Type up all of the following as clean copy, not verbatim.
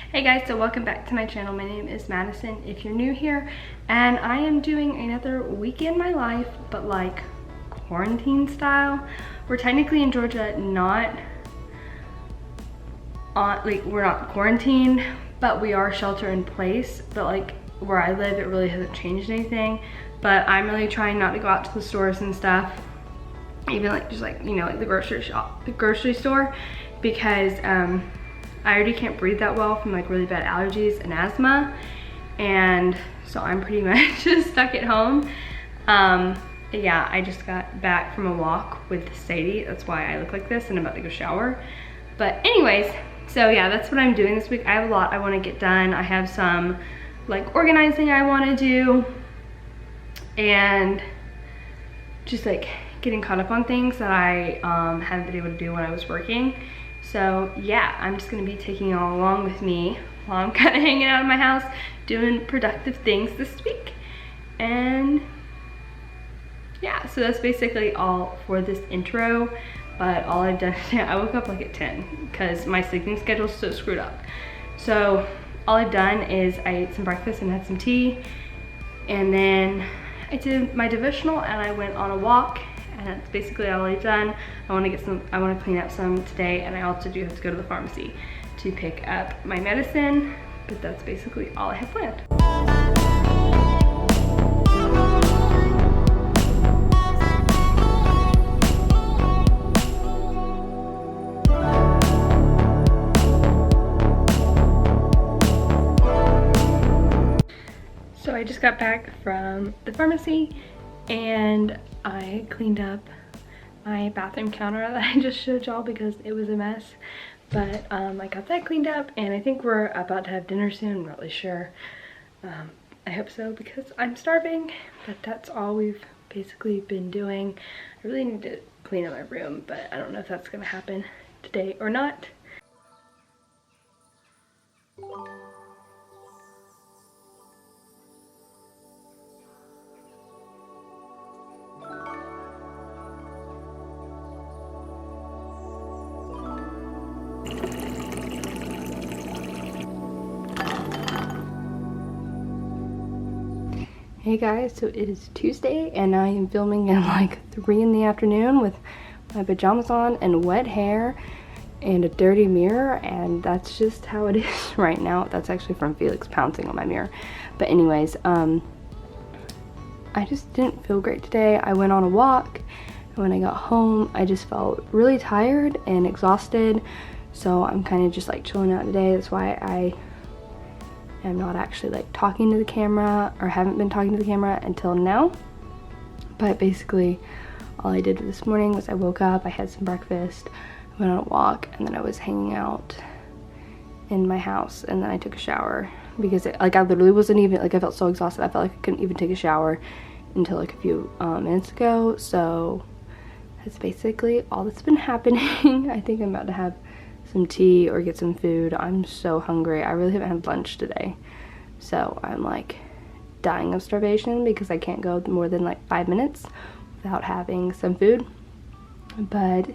Hey guys, so welcome back to my channel. My name is Madison if you're new here, and I am doing another week in my life, but like quarantine style. We're technically in Georgia, not on, like we're not quarantined, but we are shelter in place. But like where I live, it really hasn't changed anything. But I'm really trying not to go out to the stores and stuff, even like just like, you know, like the grocery store, because I already can't breathe that well from like really bad allergies and asthma, and so I'm pretty much just stuck at home. Yeah, I just got back from a walk with Sadie. That's why I look like this, and I'm about to go shower. But anyways, so yeah, that's what I'm doing this week. I have a lot I want to get done. I have some like organizing I want to do, and just like getting caught up on things that I haven't been able to do when I was working. So yeah, I'm just gonna be taking you all along with me while I'm kind of hanging out in my house, doing productive things this week. And yeah, so that's basically all for this intro. But all I've done today, I woke up like at 10 because my sleeping schedule is so screwed up. So all I've done is I ate some breakfast and had some tea, and then I did my devotional and I went on a walk. And that's basically all I've done. I want to clean up some today, and I also do have to go to the pharmacy to pick up my medicine, but that's basically all I have planned. So I just got back from the pharmacy, and I cleaned up my bathroom counter that I just showed y'all because it was a mess. But I got that cleaned up, and I think we're about to have dinner soon. I'm not really sure. I hope so because I'm starving, but that's all we've basically been doing. I really need to clean up my room, but I don't know if that's gonna happen today or not. Hey guys, so it is Tuesday and I am filming at like 3 in the afternoon with my pajamas on and wet hair and a dirty mirror, and that's just how it is right now. That's actually from Felix pouncing on my mirror. But anyways, I just didn't feel great today. I went on a walk, and when I got home I just felt really tired and exhausted, so I'm kind of just like chilling out today. That's why I am not actually like talking to the camera, or haven't been talking to the camera until now. But basically all I did this morning was I woke up, I had some breakfast, I went on a walk, and then I was hanging out in my house, and then I took a shower because I literally wasn't even like, I felt so exhausted. I felt like I couldn't even take a shower until like a few minutes ago. So that's basically all that's been happening. I think I'm about to have some tea or get some food. I'm so hungry. I really haven't had lunch today, so I'm like dying of starvation because I can't go more than like 5 minutes without having some food. But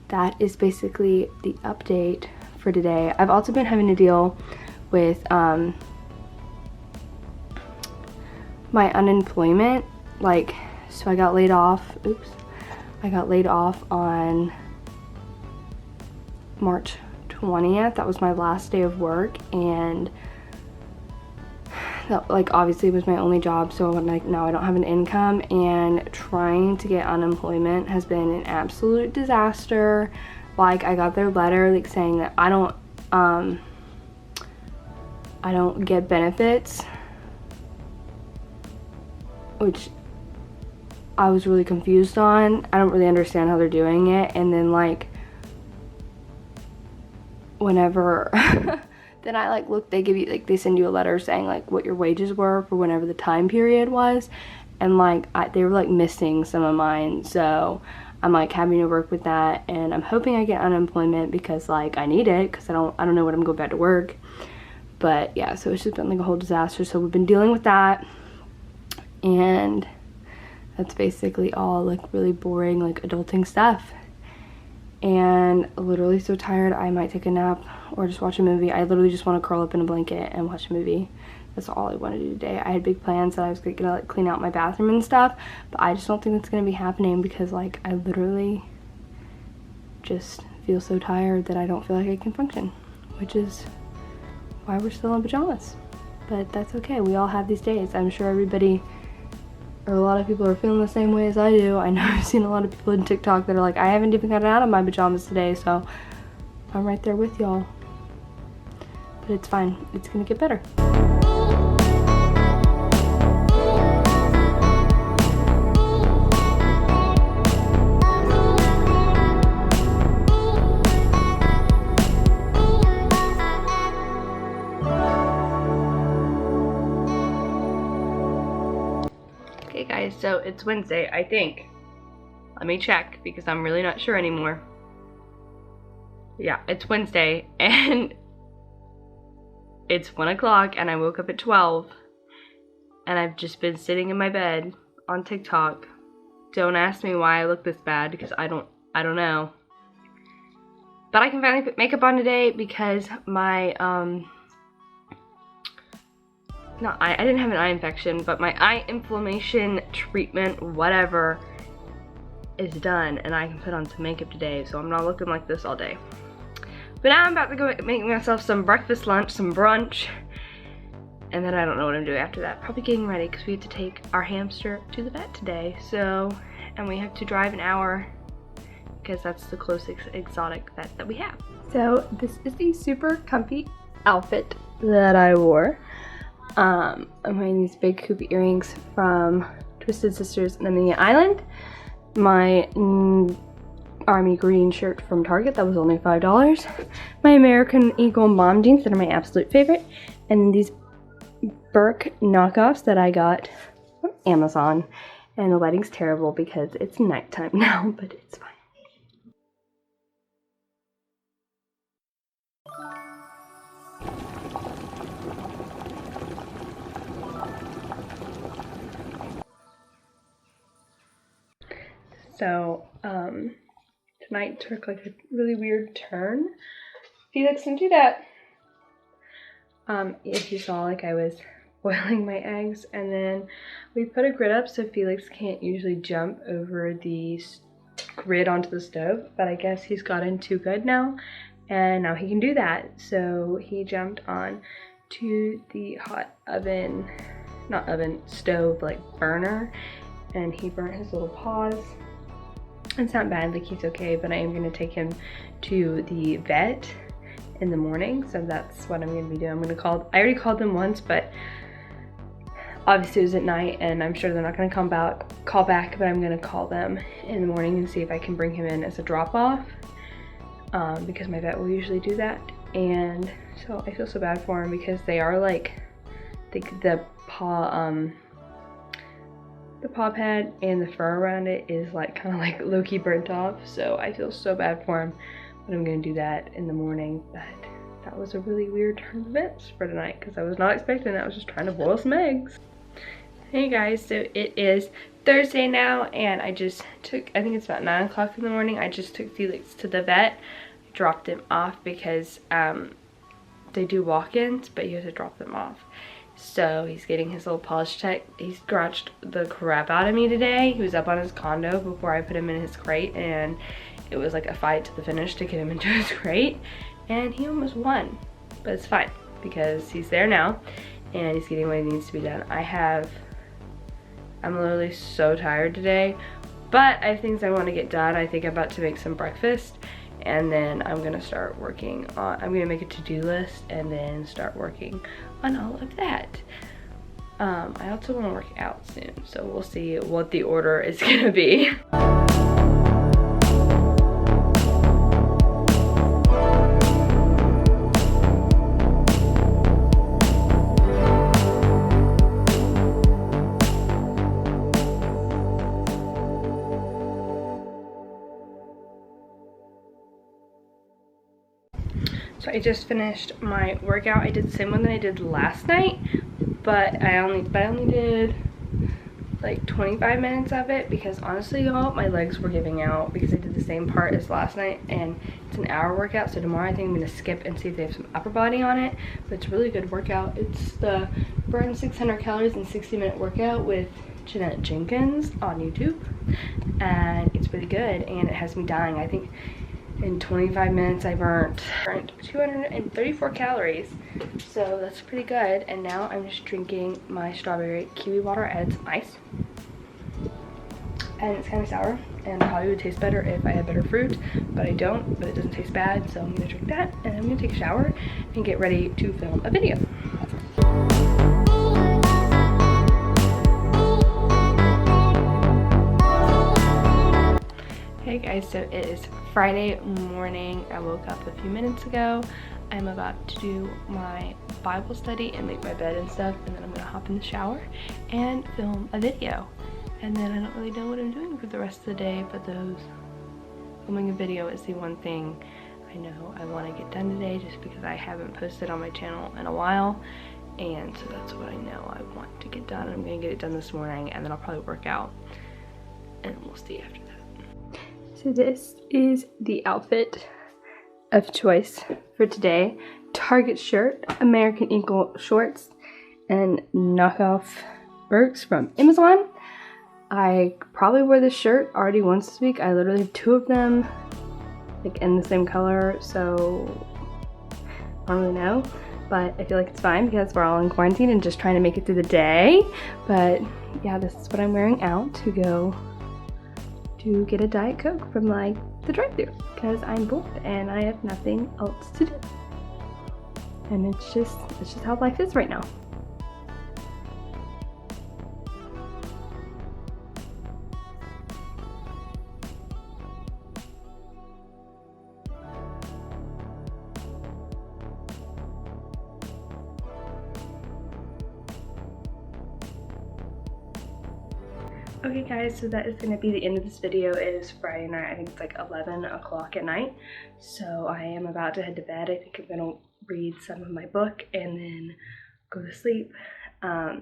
that is basically the update for today. I've also been having to deal with my unemployment. Like, so I got laid off. I got laid off on March 20th. That was my last day of work, and that like obviously was my only job, so like now I don't have an income, and trying to get unemployment has been an absolute disaster. Like, I got their letter like saying that I don't get benefits, which I was really confused on. I don't really understand how they're doing it. And then like whenever then I like look, they give you like, they send you a letter saying like what your wages were for whenever the time period was, and like they were like missing some of mine, so I'm like having to work with that, and I'm hoping I get unemployment because like I need it, because I don't know when I'm going back to work. But yeah, so it's just been like a whole disaster. So we've been dealing with that, and that's basically all like really boring like adulting stuff. and literally so tired. I might take a nap or just watch a movie. I literally just want to curl up in a blanket and watch a movie. That's all I want to do today. I had big plans that I was gonna like clean out my bathroom and stuff, but I just don't think that's gonna be happening because like I literally just feel so tired that I don't feel like I can function, which is why we're still in pajamas. But that's okay. We all have these days. I'm sure everybody or a lot of people are feeling the same way as I do. I know I've seen a lot of people in TikTok that are like, I haven't even gotten out of my pajamas today, so I'm right there with y'all. But it's fine. It's gonna get better. Okay guys, so it's Wednesday, I think. Let me check because I'm really not sure anymore. Yeah, it's Wednesday and it's 1 o'clock and I woke up at 12 and I've just been sitting in my bed on TikTok. Don't ask me why I look this bad because I don't know. But I can finally put makeup on today because my I didn't have an eye infection, but my eye inflammation treatment, whatever, is done and I can put on some makeup today, so I'm not looking like this all day. But now I'm about to go make myself some breakfast, lunch, some brunch, and then I don't know what I'm doing after that. Probably getting ready because we have to take our hamster to the vet today, so, and we have to drive an hour because that's the closest exotic vet that we have. So this is the super comfy outfit that I wore. I'm wearing these big hoop earrings from Twisted Sisters and Amelia Island. My army green shirt from Target that was only $5. My American Eagle mom jeans that are my absolute favorite. And these Burke knockoffs that I got from Amazon. And the lighting's terrible because it's nighttime now, but it's fine. So, tonight took like a really weird turn. Felix, don't do that. If you saw, like I was boiling my eggs and then we put a grid up so Felix can't usually jump over the grid onto the stove, but I guess he's gotten too good now and now he can do that. So he jumped on to the hot oven, not oven, stove, like burner, and he burnt his little paws. It's not bad, like he's okay, but I am gonna take him to the vet in the morning, so that's what I'm gonna be doing. I already called them once, but obviously it was at night and I'm sure they're not gonna call back, but I'm gonna call them in the morning and see if I can bring him in as a drop-off, because my vet will usually do that. And so I feel so bad for him because they are like, the paw pad and the fur around it is like kind of like low-key burnt off, so I feel so bad for him, but I'm gonna do that in the morning. But that was a really weird turn of events for tonight because I was not expecting it. I was just trying to boil some eggs. Hey guys, so it is Thursday now and I just took, I think it's about 9 o'clock in the morning, I just took Felix to the vet. I dropped him off because they do walk-ins, but you have to drop them off. So he's getting his little polish check. He scratched the crap out of me today. He was up on his condo before I put him in his crate and it was like a fight to the finish to get him into his crate and he almost won, but it's fine because he's there now and he's getting what he needs to be done. I'm literally so tired today, but I have things I want to get done. I think I'm about to make some breakfast and then I'm gonna start working on, I'm gonna make a to-do list and then start working on all of that. I also want to work out soon, so we'll see what the order is gonna be. So I just finished my workout. I did the same one that I did last night, but I only did like 25 minutes of it, because honestly y'all, my legs were giving out because I did the same part as last night, and it's an hour workout. So tomorrow I think I'm gonna skip and see if they have some upper body on it, but it's a really good workout. It's the Burn 600 Calories in 60-minute workout with Jeanette Jenkins on YouTube, and it's really good, and it has me dying. I think in 25 minutes I burned 234 calories, so that's pretty good. And now I'm just drinking my strawberry kiwi water. I added some ice, and it's kind of sour and probably would taste better if I had better fruit, but I don't, but it doesn't taste bad, so I'm gonna drink that, and I'm gonna take a shower and get ready to film a video. Hey guys, so it is Friday morning. I woke up a few minutes ago. I'm about to do my Bible study and make my bed and stuff, and then I'm gonna hop in the shower and film a video. And then I don't really know what I'm doing for the rest of the day, but filming a video is the one thing I know I want to get done today, just because I haven't posted on my channel in a while, and so that's what I know I want to get done. I'm gonna get it done this morning, and then I'll probably work out, and we'll see after that. So this is the outfit of choice for today. Target shirt, American Eagle shorts, and knockoff Birks from Amazon. I probably wore this shirt already once this week. I literally have two of them, like in the same color, so I don't really know. But I feel like it's fine because we're all in quarantine and just trying to make it through the day. But yeah, this is what I'm wearing out to go to get a Diet Coke from like the drive-thru, because I'm bored and I have nothing else to do. And it's just how life is right now. Okay guys, so that is going to be the end of this video. It is Friday night. I think it's like 11 o'clock at night. So I am about to head to bed. I think I'm going to read some of my book and then go to sleep. I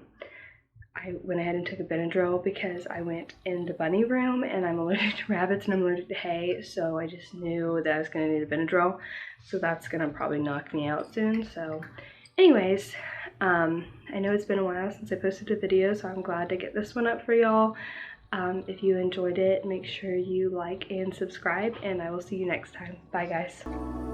went ahead and took a Benadryl because I went in the bunny room and I'm allergic to rabbits and I'm allergic to hay. So I just knew that I was going to need a Benadryl. So that's going to probably knock me out soon. So anyways, I know it's been a while since I posted a video, so I'm glad to get this one up for y'all. If you enjoyed it, make sure you like and subscribe, and I will see you next time. Bye guys.